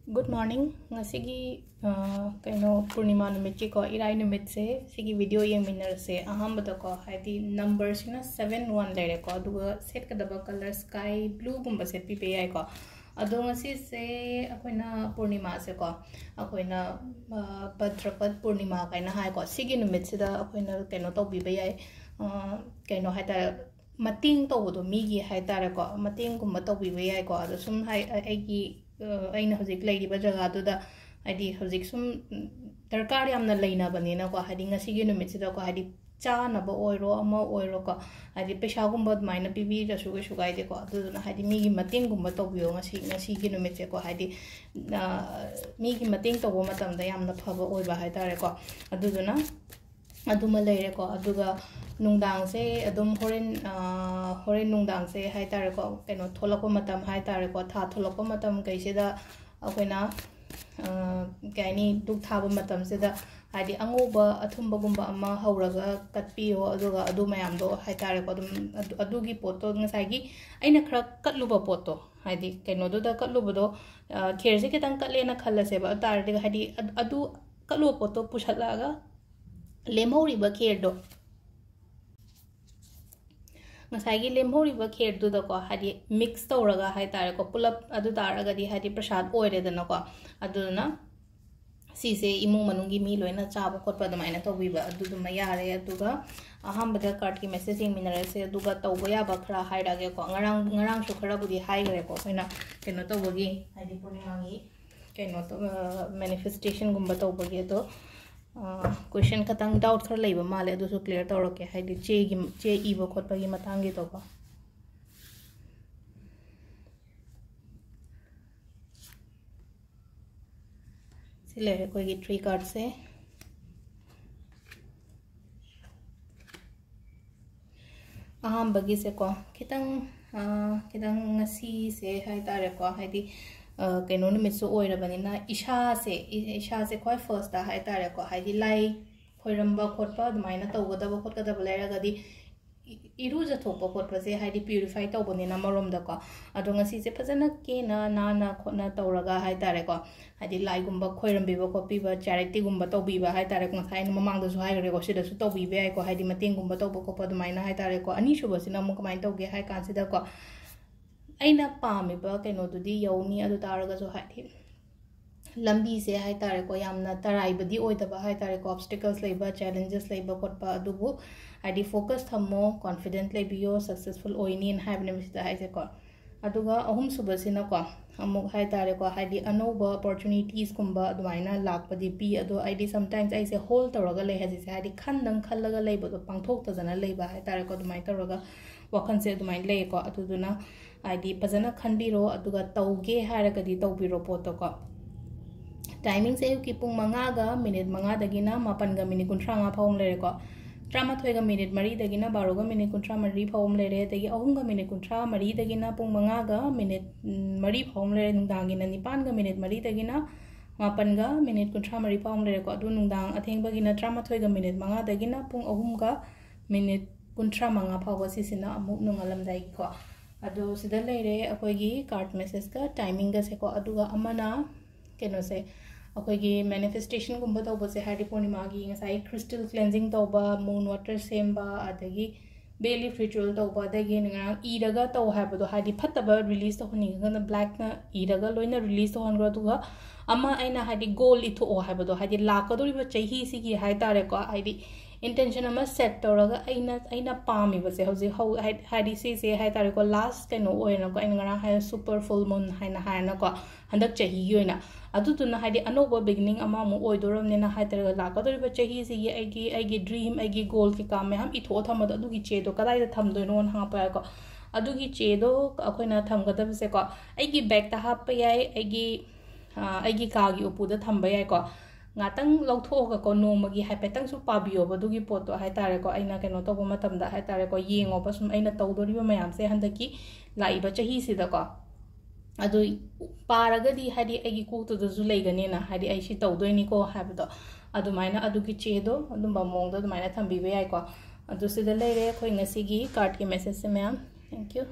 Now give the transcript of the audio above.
Good morning. Ngasigi kaino Purnima numit ki ko irai numit se sigi video yeng minner se ahambada ko haidi numbers na 71 lere ko aduga set kadaba color sky blue gumba set pi pe ai ko adu ngasi se akoina Purnima se ko akoina Bhadrapad Purnima kaina hai ko sigi numit se da akoina kaino to bi be ai kaino haita mating to do mi gi haita re ko mating gumba to bi be ai ko adu sum hai ai gi aina hojik laidiba jaga duda hadi hojik sum darkar yamna leina banina ko hadi ngasigi numit sida ko hadi cha na ba oiro ama oiro ko hadi pesha gumba maina pibi da suga sugai de ko aduna hadi mi gi mating gumba to biyo ngasigi numit se ko hadi mi gi mating to go matam da yamna phaba oiba hai tare ko aduna aduma leire ko aduga nungdang se adum horen nungdang se hai tare ko keno tholako matam hai tare ko tha tholako matam kai se da akoina kaini duk thaba matam se da hadi angoba athumba gumba ama hauraga katpiyo aduga adu mayam do hai tare ko adugi poto ngasai gi aina khra katluba poto hadi keno do da katluba do kher se kitang katlena khalla se ba tar de hadi adu katlu poto pushalaga lemhori ba kher do ngasai lemhori ba kher du da ko hadi mix tawraga hai tare ko pulap adu taraga di hadi prasad oire da na ko aduna si se imung manungi mi loina chaba khotpa damaina to biba adu dum yare aduga ahambada card ki message ing minare se aduga tawba ya ba khara hai rage ko ngarang su khara budi hai gare ko koina keno to bogi hadi Purnima gi keno to manifestation gumba to bogi to question katang doubt khar leiba male adu so clear tawrake haidi che iba khotpa gi matang gi to ko sile ko gi 3 card se aham bagi se ko kitang ngasi se hai tare ko haidi keno numit so oira banina isha se khoi first da hai tare ko haidi lai khoiramba khotpa dumaina tawgada khotgada balera gadi iru ja thokpa khotpa se haidi purify tawbanina marom da ko adu ngasi se phajana ke na khotna tawraga hai tare ko haidi lai gumba khoirambi ba kopi ba charity gumba tawbi ba hai tare ko ngai mamang da su hai gare ko sida su tawbi be ai ko haidi mating gumba tawba ko pa dumaina hai tare ko ani shuba sina mu kamai tawge hai kan sida ko aina pamiba keno dudi yauni adu taraga so hathi lambi se hai tare ko yamna tarai badi oidaba hai tare ko obstacles leiba challenges leiba kotpa adubu hadi focus thammo confident leibiyo successful oini in have nemisida hai se ko aduga ahum subasina ko amuk hai tare ko hadi anoba opportunities kumba adumaina lakpadi pi adu id sometimes I say hold taraga lei haji se hadi khandang khallaga leiba do pangthok ta jana leiba hai tare ko adumai taraga wakhan se adumai lei ko aduduna id pajana khanbiro aduga tauge haragadi tawbiro poto ko timing se ki pung manga ga minute manga dagina mapan ga minute 30 phawm lere ko 13 ga minute mari dagina 12 ga minute 30 phawm lere tagi 3 ga minute 30 dagina pung manga ga minute 3 phawm lere nungdang gina 9 ga minute mari dagina mapan ga minute 30 phawm lere ko adu nungdang athengba gina 13 ga minute manga dagina pung 3 ga minute 30 phawba sisina amuk nungalam dai ko adu sida leire akoigi card message ka timing ga se ko aduga amana keno se akoigi manifestation gumba tawba se hadi Purnima gi ngasai crystal cleansing tawba moon water semba adagi belly ritual tawba adagi ngarang iraga taw habado hadi phattaba release to honi gana black na iraga loina release to hongra duga ama aina hadi goal itho o habado hadi lakadori ba chahi sigi hai tare ko hadi intention ama set tawraga aina pami base hoji how hadi se hai tare ko last keno oina ko aina hai super full moon haina ko handak chahi gi oina adutuna hadi anoba beginning ama mu oidoram ne na hai tare la ka dori ba chahi si aigi dream aigi goal ki kam me ham itho thamad adugi che do kadai da tham do non ha pa ko adugi che do akoina thamgada se ko aigi bag ta ha pa yai aigi ka gi upu da thamba yai ko ngatang lauthoga ko nomagi haipetang su pabiyo badugi poto hai tare ko aina keno to matam da hai tare ko yengo ba sum aina tawdori ba mayam se handaki laiba chahi sida ko adu paragadi hadi agi ku to da zu leigani na hadi ai si tawdoini ko habdo adu maina adu ki chedo adu ba mong da maina thambi be ai ko adu sida leire khoi ngasi gi card ki message se ma'am thank you